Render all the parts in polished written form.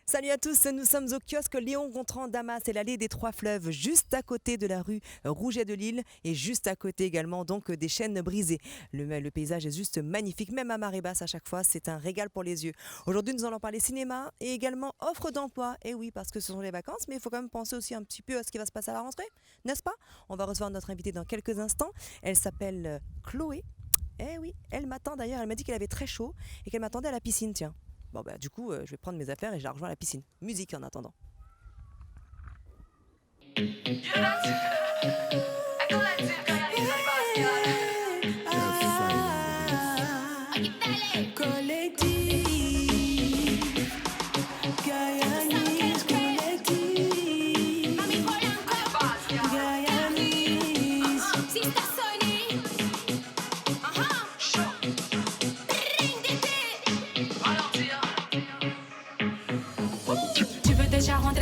Salut à tous, nous sommes au kiosque Léon Gontran Damas et l'allée des Trois Fleuves, juste à côté de la rue Rouget de Lille et juste à côté également donc des Chênes brisées. Le paysage est juste magnifique, même à marée basse à chaque fois, c'est un régal pour les yeux. Aujourd'hui nous allons parler cinéma et également offre d'emploi. Et oui, parce que ce sont les vacances, mais il faut quand même penser aussi un petit peu à ce qui va se passer à la rentrée, n'est-ce pas? On va recevoir notre invitée dans quelques instants. Elle s'appelle Chloé. Eh oui, elle m'attend d'ailleurs, elle m'a dit qu'elle avait très chaud et qu'elle m'attendait à la piscine, tiens. Bon bah du coup, je vais prendre mes affaires et je la rejoins à la piscine. Musique en attendant.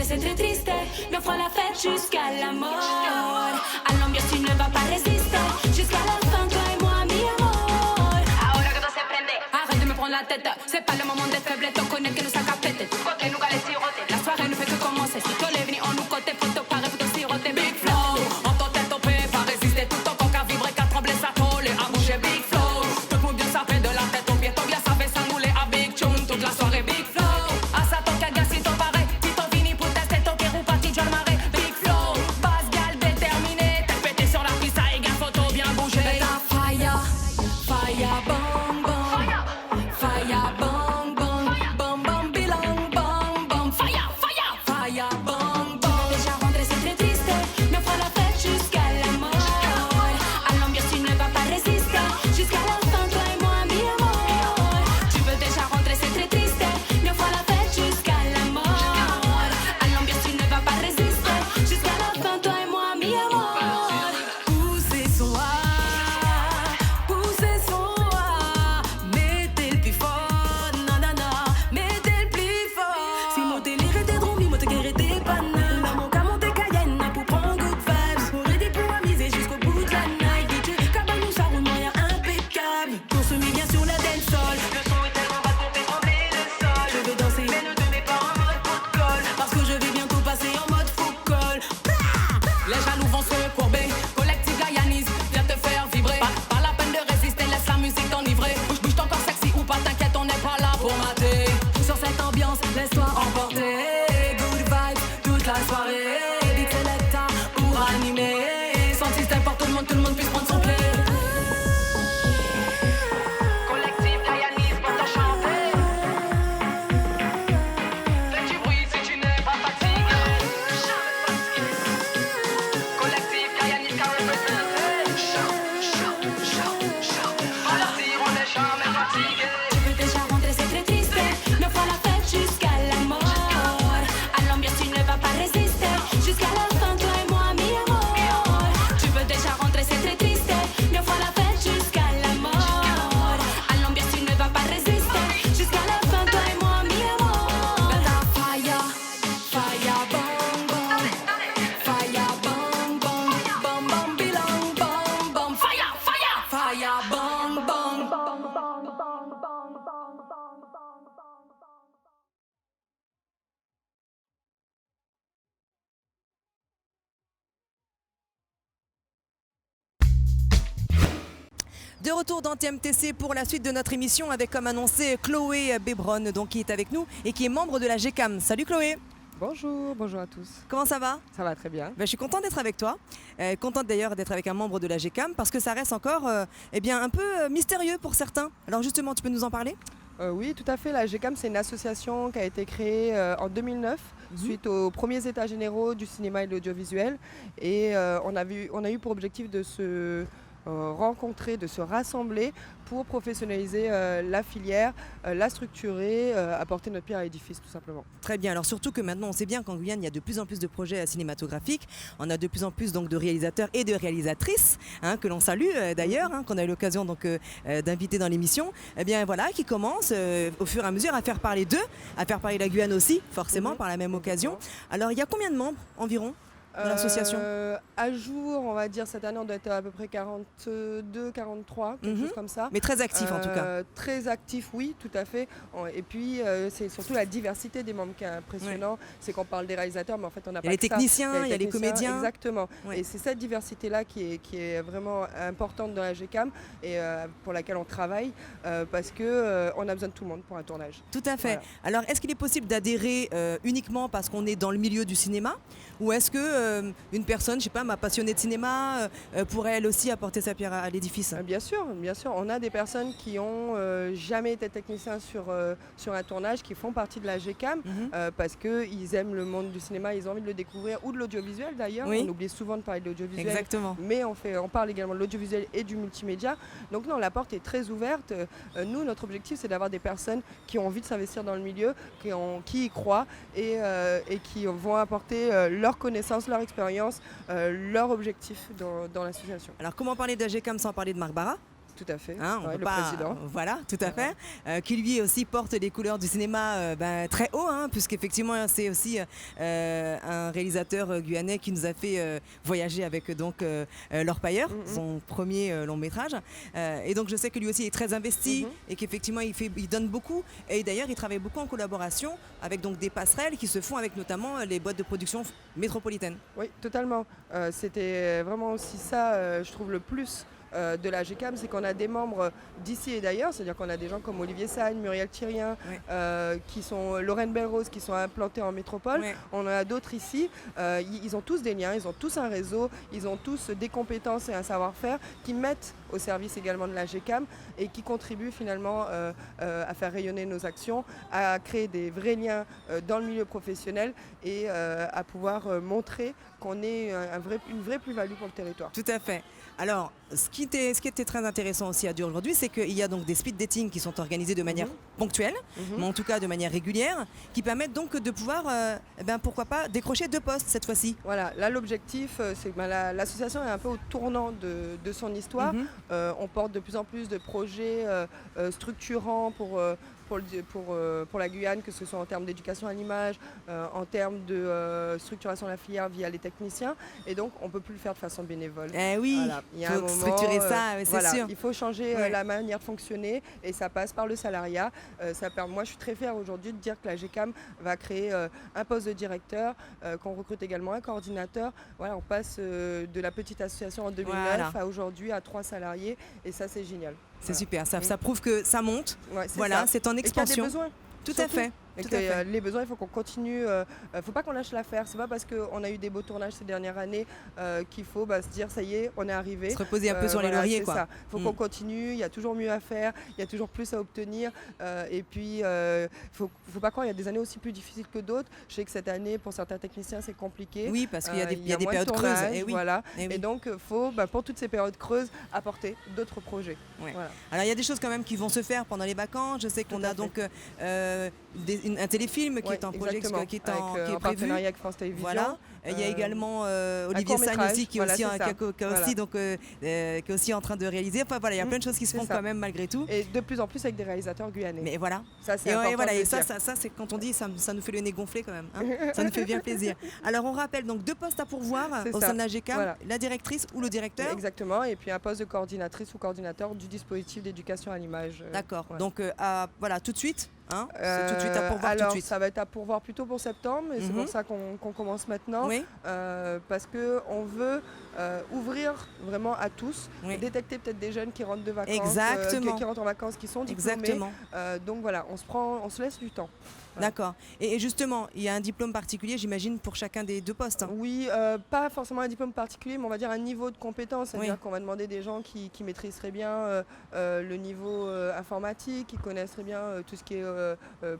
C'est très triste, mais on fera la fête jusqu'à la mort. À l'ambiance tu ne vas pas résister. Jusqu'à la fin, toi et moi, mi amor. Ahora que todo se prende, arrête de me prendre la tête. C'est pas le moment d'être faible, on connaît que nous sac à péter. Côté nous gars les siroter. La soirée ne fait que commencer. Si toi les venus en nous côté, photo pareil, photo siroter. Big flow, en ton tête, on peut pas résister. Tout ton corps à vibrer, qu'à trembler, ça colle et à bouger. Big flow, tout le monde bien ça fait de la tête aux pieds. Ton bien ça fait s'enrouler à big tune. Toute la soirée, big flow. À ça, ton caga, si ton pareil. Big flow, basse gal déterminée. T'es pété sur la piste, ça égale photo bien bougé. Fire, fire, bang, bang. Fire, bang, bang. Bam, bam, bilang, bang, bang. Fire, fire, fire, bang, bang. Déjà rentré, c'est très triste, mais on fera la fête jusqu'à la mort. À l'ambiance, tu ne vas pas résister. Jusqu'à la fin, toi et moi, mi amor. Tu veux déjà rentrer, c'est très triste, mais on fera la fête jusqu'à la mort. À l'ambiance, tu ne vas pas résister. Jusqu'à la fin, toi et moi, mi amor. Poussez son mettez le plus fort, nanana, mettez le plus fort. Si mon délire était drôle, mi mote guerre était banal. Dans mon cas, monter Cayenne pour prendre good vibes. On est pour amuser jusqu'au bout de la night. DJ Cabanou, ça roule moyen impeccable. On se met bien sur la dancehall. Le son est tellement bas qu'on fait trembler le sol. Je veux danser, mais ne te mets pas en mode pot de colle. Parce que je vais bientôt passer en mode faux col. Les jaloux vont se courber. Collectif Gayanis, viens te faire vibrer. Pas la peine de résister, laisse la musique t'enivrer. Bouge ton corps sexy ou pas, t'inquiète, on n'est pas là pour mater. Sur cette ambiance, laisse-toi emporter. Good vibes toute la soirée. Big Selecta pour animer. Son système pour tout le monde puisse prendre son pied. Collectif Gayanis pour te chanter. Fais du bruit si tu n'es pas fatigué. Collectif Gayanis can represent. Alors si on est jamais fatigué. Tu veux déjà rentrer, c'est très triste, mais on fera la fête jusqu'à la mort. À l'ambiance, tu ne vas pas résister. Jusqu'à la fin, toi et moi, mi amor. Tu veux déjà rentrer, c'est très triste, mais on fera la fête jusqu'à la mort. À l'ambiance, tu ne vas pas résister. Jusqu'à la fin, toi et moi, mi amor. Fire, fire, bang, bang. Fire, bang, bang. Bam, bam, bilang, bam, bam. Fire, fire, fire, bang, bang. De retour dans TMTC pour la suite de notre émission avec comme annoncé Chloé Bébron donc, qui est avec nous et qui est membre de la GECAM. Salut Chloé. Bonjour, bonjour à tous. Comment ça va? Ça va très bien. Je suis contente d'être avec toi, contente d'ailleurs d'être avec un membre de la GECAM parce que ça reste encore un peu mystérieux pour certains. Alors justement, tu peux nous en parler? Oui, tout à fait. La GECAM, c'est une association qui a été créée en 2009 suite aux premiers états généraux du cinéma et de l'audiovisuel. Et on a eu pour objectif de se rencontrer, de se rassembler pour professionnaliser la filière, la structurer, apporter notre pierre à l'édifice tout simplement. Très bien, alors surtout que maintenant on sait bien qu'en Guyane il y a de plus en plus de projets cinématographiques, on a de plus en plus donc, de réalisateurs et de réalisatrices que l'on salue d'ailleurs, qu'on a eu l'occasion donc d'inviter dans l'émission, qui commencent au fur et à mesure à faire parler d'eux, à faire parler la Guyane aussi forcément par la même occasion. Alors il y a combien de membres environ ? dans l'association? À jour, on va dire, cette année, on doit être à peu près 42, 43, quelque chose comme ça. Mais très actif en tout cas. Très actif, oui, tout à fait. Et puis, c'est surtout la diversité des membres qui est impressionnant. C'est qu'on parle des réalisateurs, mais en fait, on n'a pas Il y a les que ça. techniciens, il y a les comédiens. Exactement. Ouais. Et c'est cette diversité-là qui est vraiment importante dans la GCAM et pour laquelle on travaille parce qu'on a besoin de tout le monde pour un tournage. Tout à fait. Voilà. Alors, est-ce qu'il est possible d'adhérer uniquement parce qu'on est dans le milieu du cinéma, ou est-ce que une personne, je sais pas, ma passionnée de cinéma, pourrait elle aussi apporter sa pierre à l'édifice? Bien sûr, bien sûr. On a des personnes qui ont jamais été techniciens sur un tournage, qui font partie de la GCAM parce qu'ils aiment le monde du cinéma, ils ont envie de le découvrir, ou de l'audiovisuel d'ailleurs. Oui. On oublie souvent de parler de l'audiovisuel. Exactement. Mais on parle également de l'audiovisuel et du multimédia. Donc non, la porte est très ouverte. Nous, notre objectif, c'est d'avoir des personnes qui ont envie de s'investir dans le milieu, qui y croient et qui vont apporter leur connaissance, leur expérience, leur objectif dans l'association. Alors, comment parler de la GCAM sans parler de Marc Barra? Tout à fait. Hein, Ouais, peut le pas, président. Voilà, tout à fait. Qui lui aussi porte les couleurs du cinéma très haut, puisqu'effectivement c'est aussi un réalisateur guyanais qui nous a fait voyager avec donc L'Orpailleur, son premier long métrage. Et donc je sais que lui aussi est très investi et qu'effectivement il donne beaucoup. Et d'ailleurs il travaille beaucoup en collaboration avec donc des passerelles qui se font avec notamment les boîtes de production métropolitaines. Oui, totalement. C'était vraiment aussi ça, je trouve, le plus de la GCAM, c'est qu'on a des membres d'ici et d'ailleurs, c'est-à-dire qu'on a des gens comme Olivier Sagne, Muriel Thirien, qui sont Lorraine Belrose, qui sont implantés en métropole. Ouais. On en a d'autres ici. Ils ont tous des liens, ils ont tous un réseau, ils ont tous des compétences et un savoir-faire qui mettent au service également de la GCAM et qui contribuent finalement à faire rayonner nos actions, à créer des vrais liens dans le milieu professionnel et à pouvoir montrer qu'on est une vraie plus-value pour le territoire. Tout à fait. Alors, ce qui était très intéressant aussi à dire aujourd'hui, c'est qu'il y a donc des speed dating qui sont organisés de manière ponctuelle, mais en tout cas de manière régulière, qui permettent donc de pouvoir, pourquoi pas, décrocher 2 postes cette fois-ci. Voilà, là l'objectif, c'est que l'association est un peu au tournant de son histoire. On porte de plus en plus de projets structurants pour la Guyane, que ce soit en termes d'éducation à l'image, en termes de structuration de la filière via les techniciens. Et donc, on ne peut plus le faire de façon bénévole. Eh oui, Voilà. Il y a faut un moment, structurer ça, c'est voilà, sûr. il faut changer Ouais. la manière de fonctionner et ça passe par le salariat. Moi, je suis très fière aujourd'hui de dire que la GCAM va créer un poste de directeur, qu'on recrute également un coordinateur. Voilà, on passe de la petite association en 2009 à aujourd'hui à 3 salariés et ça, c'est génial. C'est Voilà. super, ça prouve que ça monte. Ouais, Voilà, ça. c'est en Et qu'il y a des expansion. besoins. Tout à Surtout. fait. Et Tout que à fait. les besoins, il faut qu'on continue. Faut pas qu'on lâche l'affaire. C'est pas parce qu'on a eu des beaux tournages ces dernières années qu'il faut se dire ça y est, on est arrivé. Se reposer un peu sur les Voilà, lauriers, c'est quoi. ça. Faut qu'on continue. Il y a toujours mieux à faire. Il y a toujours plus à obtenir. Et puis, faut pas croire. Il y a des années aussi plus difficiles que d'autres. Je sais que cette année, pour certains techniciens, c'est compliqué. Oui, parce qu'il y a des, il il y a des moins de périodes creuses. tournages, Eh oui. Voilà. Eh oui. Et donc, faut pour toutes ces périodes creuses apporter d'autres projets. Ouais. Voilà. Alors il y a des choses quand même qui vont se faire pendant les vacances. Je sais qu'on Tout à a fait. donc un téléfilm qui Ouais, est en projet, exactement. qui est Avec, en en prévu. partenariat avec France Télévisions. Voilà. Il y a également Olivier Sagne court-métrage, aussi qui est voilà, aussi, c'est ça. qui a aussi, Voilà. donc, qui est aussi en train de réaliser. Enfin voilà, il y a plein de choses qui se c'est font ça. quand même malgré tout. Et de plus en plus avec des réalisateurs guyanais. Mais voilà. Ça, c'est Et, important voilà, de et le ça, dire. c'est quand on dit, ça nous fait le nez gonfler quand même. Ça nous fait bien plaisir. Alors on rappelle donc 2 postes à pourvoir C'est au ça. sein de la GCAM, Voilà. la directrice ou le directeur. Exactement, et puis un poste de coordinatrice ou coordinateur du dispositif d'éducation à l'image. D'accord. Voilà. Donc voilà, tout de suite. C'est tout de suite à pourvoir alors, tout de suite. ça va être à pourvoir plutôt pour septembre, et c'est pour ça qu'on commence maintenant. Oui. Parce qu'on veut ouvrir vraiment à tous, Oui. détecter peut-être des jeunes qui rentrent de vacances, Exactement. qui rentrent en vacances, qui sont diplômés. Exactement. Donc voilà, on se laisse du temps. Voilà. D'accord. Et justement, il y a un diplôme particulier, j'imagine, pour chacun des 2 postes. Oui, pas forcément un diplôme particulier, mais on va dire un niveau de compétence. C'est-à-dire Oui. qu'on va demander des gens qui maîtrisent très bien le niveau informatique, qui connaissent très bien tout ce qui est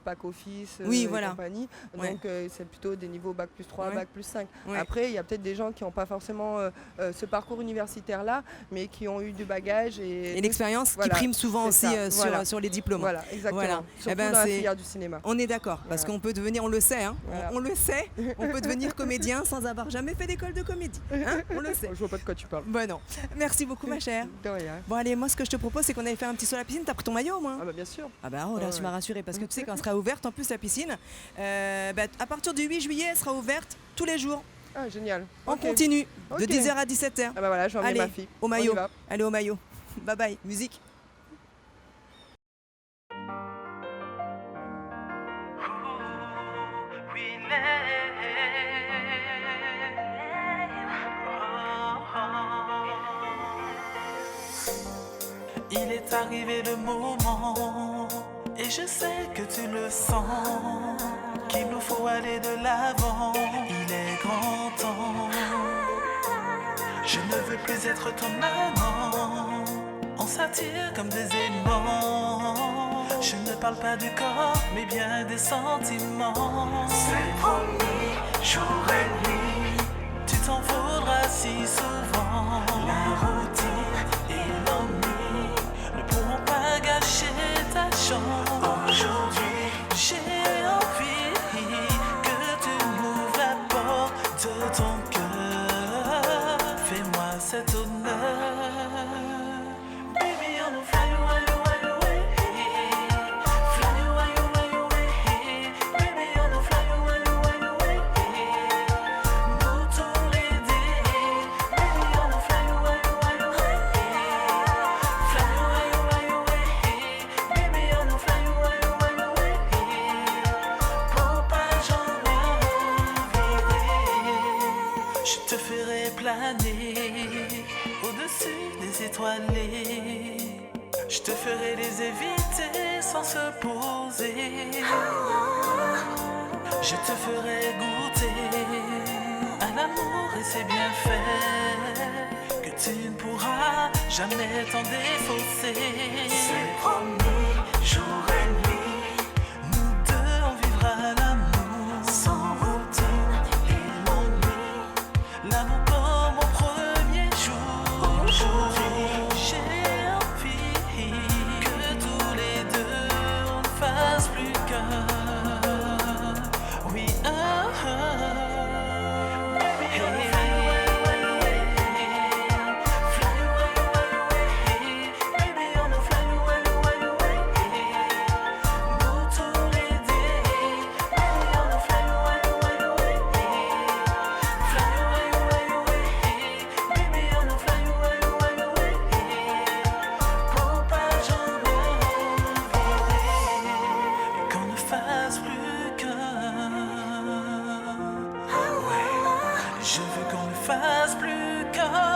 pack office Oui, et voilà. compagnie. Ouais. Donc c'est plutôt des niveaux bac plus 3, Ouais. bac plus 5. Ouais. Après, il y a peut-être des gens qui n'ont pas forcément ce parcours universitaire-là, mais qui ont eu du bagage. Et l'expérience Voilà, qui prime souvent c'est aussi ça, voilà. sur les diplômes. Voilà, exactement. Voilà. Surtout Eh ben, dans la c'est- filière du cinéma. On est d'accord, parce Voilà. qu'on peut devenir, on le sait, Voilà. on le sait, on peut devenir comédien sans avoir jamais fait d'école de comédie. On le sait. Je vois pas de quoi tu parles. Bon non. Merci beaucoup ma chère. De rien. Bon allez, moi ce que je te propose c'est qu'on aille faire un petit saut à la piscine. T'as pris ton maillot au moins? Ah bah bien sûr. Ah bah oh là, Ouais, tu ouais. m'as rassurée parce que tu sais quand elle sera ouverte en plus la piscine, à partir du 8 juillet elle sera ouverte tous les jours. Ah, génial. On Ok. continue de Ok. 10h à 17h. Ah bah voilà, je vais emmener Allez, ma fille. au On y maillot. va. Allez, au maillot. Bye bye. Musique. Il est arrivé le moment, et je sais que tu le sens, qu'il nous faut aller de l'avant. Il est grand temps. Je ne veux plus être ton amant. On s'attire comme des aimants. Je ne parle pas du corps, mais bien des sentiments. C'est promis, jour et nuit. Tu t'en voudras si souvent. La routine et l'ennui ne pourront pas gâcher ta chance. Aujourd'hui, j'ai envie que tu m'ouvres la porte de ton cœur. Fais-moi cet honneur. Baby, on will fly away, away, away. Fly away, away, away. Baby, on will fly away, away, away. Nous tous les deux. Baby, on will fly away, away, away. Fly away, away, away. Baby, on will fly away, away, away. Pour pas j'en envie. Je te ferai planer au-dessus des étoilés. Je te ferai les éviter sans se poser. Je te ferai goûter à l'amour et ses bienfaits que tu ne pourras jamais t'en défausser. C'est promis, jour et nuit. Nous deux, on vivra l'amour sans routine et l'ennui. L'amour comme au premier jour. Aujourd'hui, j'ai envie que tous les deux on ne fasse plus qu'un. Oui, Baby, on fly away, away, away. Fly away, away, away. Baby, on fly away, away, away. Nous tous les deux. Baby, on fly away, away, away. Fly away, away, away. Baby, on fly away, away, away. Pour pas j'en envie qu'on ne fasse plus qu'un. Ouais, je veux qu'on ne fasse plus qu'un.